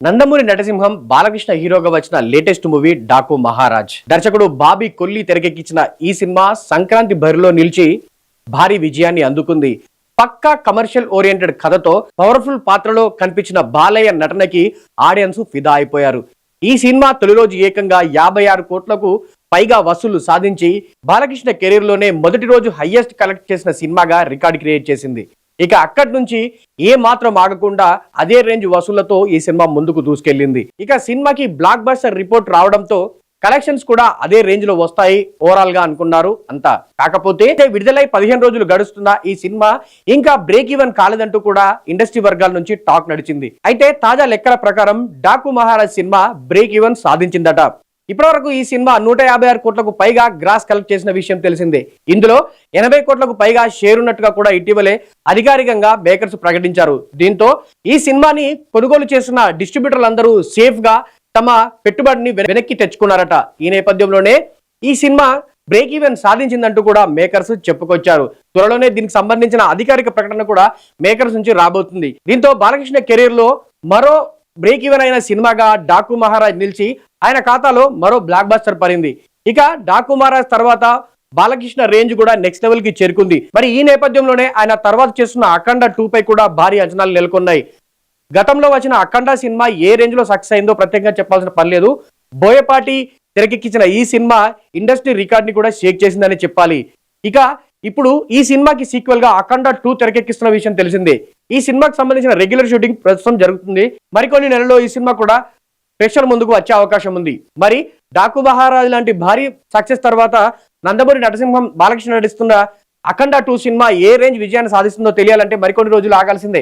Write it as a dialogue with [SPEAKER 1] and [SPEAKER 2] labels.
[SPEAKER 1] నందమూరి నటసింహం బాలకృష్ణ హీరోగా వచ్చిన latest movie Daaku Maharaj. దర్శకుడు బాబీ కొల్లి తెరకెక్కించిన ఈ సినిమా సంక్రాంతి బరిలో నిలిచి భారీ విజయాన్ని అందుకుంది. పక్కా కమర్షియల్ ఓరియంటెడ్ కథతో పవర్ఫుల్ పాత్రలో కనిపించిన బాలయ్య నటనకి ఆడియన్స్ ఫిదా అయిపోయారు. ఈ సినిమా తొలి రోజు ఏకంగా 56 కోట్లకు పైగా వసూళ్లు సాధించి బాలకృష్ణ కెరీర్ లోనే మొదటి రోజు హైయెస్ట్ కలెక్ట్ చేసిన సినిమాగా రికార్డ్ క్రియేట్ చేసింది. ఇక అక్కడి నుంచి ఏ మాత్రం ఆగకుండా అదే రేంజ్ వసూళ్లతో ఈ సినిమా ముందుకు దూసుకెళ్లింది. ఇక సినిమాకి బ్లాక్ బస్టర్ రిపోర్ట్ రావడంతో కలెక్షన్స్ కూడా అదే రేంజ్ లో వస్తాయి ఓవరాల్ గా అనుకున్నారు అంతా. కాకపోతే విడుదలై 15 రోజులు గడుస్తున్న ఈ సినిమా ఇంకా బ్రేక్ ఈవెన్ కాలేదంటూ కూడా ఇండస్ట్రీ వర్గాల నుంచి టాక్ నడిచింది. అయితే తాజా లెక్కల ప్రకారం డాకు మహారాజ్ సినిమా బ్రేక్ ఈవెన్ సాధించిందట. ఇప్పటివరకు ఈ సినిమా 156 కోట్లకు పైగా గ్రాస్ కలెక్ట్ చేసిన విషయం తెలిసిందే. ఇందులో 80 కోట్లకు పైగా షేర్ ఉన్నట్టుగా కూడా ఇటీవలే అధికారికంగా మేకర్స్ ప్రకటించారు. దీంతో ఈ సినిమాని కొనుగోలు చేసిన డిస్ట్రిబ్యూటర్లందరూ సేఫ్ గా తమ పెట్టుబడిని వెనక్కి తెచ్చుకున్నారట. ఈ నేపథ్యంలోనే ఈ సినిమా బ్రేక్ ఈవెన్ సాధించిందంటూ కూడా మేకర్స్ చెప్పుకొచ్చారు. త్వరలోనే దీనికి సంబంధించిన అధికారిక ప్రకటన కూడా మేకర్స్ నుంచి రాబోతుంది. దీంతో బాలకృష్ణ కెరీర్ లో మరో బ్రేక్ ఈవెన్ అయిన సినిమాగా డాకు మహారాజ్ నిలిచి ఆయన ఖాతాలో మరో బ్లాక్ బస్టర్ పడింది. ఇక డాకు మహారాజ్ తర్వాత బాలకృష్ణ రేంజ్ కూడా నెక్స్ట్ లెవెల్ కి చేరుకుంది. మరి ఈ నేపథ్యంలోనే ఆయన తర్వాత చేస్తున్న అఖండ 2 పై కూడా భారీ అంచనాలు నెలకొన్నాయి. గతంలో వచ్చిన అఖండ సినిమా ఏ రేంజ్ లో సక్సెస్ అయిందో ప్రత్యేకంగా చెప్పాల్సిన పని లేదు. బోయపాటి తెరకెక్కించిన ఈ సినిమా ఇండస్ట్రీ రికార్డ్ ని కూడా షేక్ చేసిందని చెప్పాలి. ఇక ఇప్పుడు ఈ సినిమాకి సీక్వెల్ గా అఖండ 2 తెరకెక్కిస్తున్న విషయం తెలిసిందే. ఈ సినిమాకి సంబంధించిన రెగ్యులర్ షూటింగ్ ప్రస్తుతం జరుగుతుంది. మరికొన్ని నెలల్లో ఈ సినిమా కూడా ప్రేక్షకుల ముందుకు వచ్చే అవకాశం ఉంది. మరి డాకు మహారాజ్ లాంటి భారీ సక్సెస్ తర్వాత నందమూరి నటసింహం బాలకృష్ణ నటిస్తున్న అఖండ 2 సినిమా ఏ రేంజ్ విజయాన్ని సాధిస్తుందో తెలియాలంటే మరికొన్ని రోజులు ఆగాల్సిందే.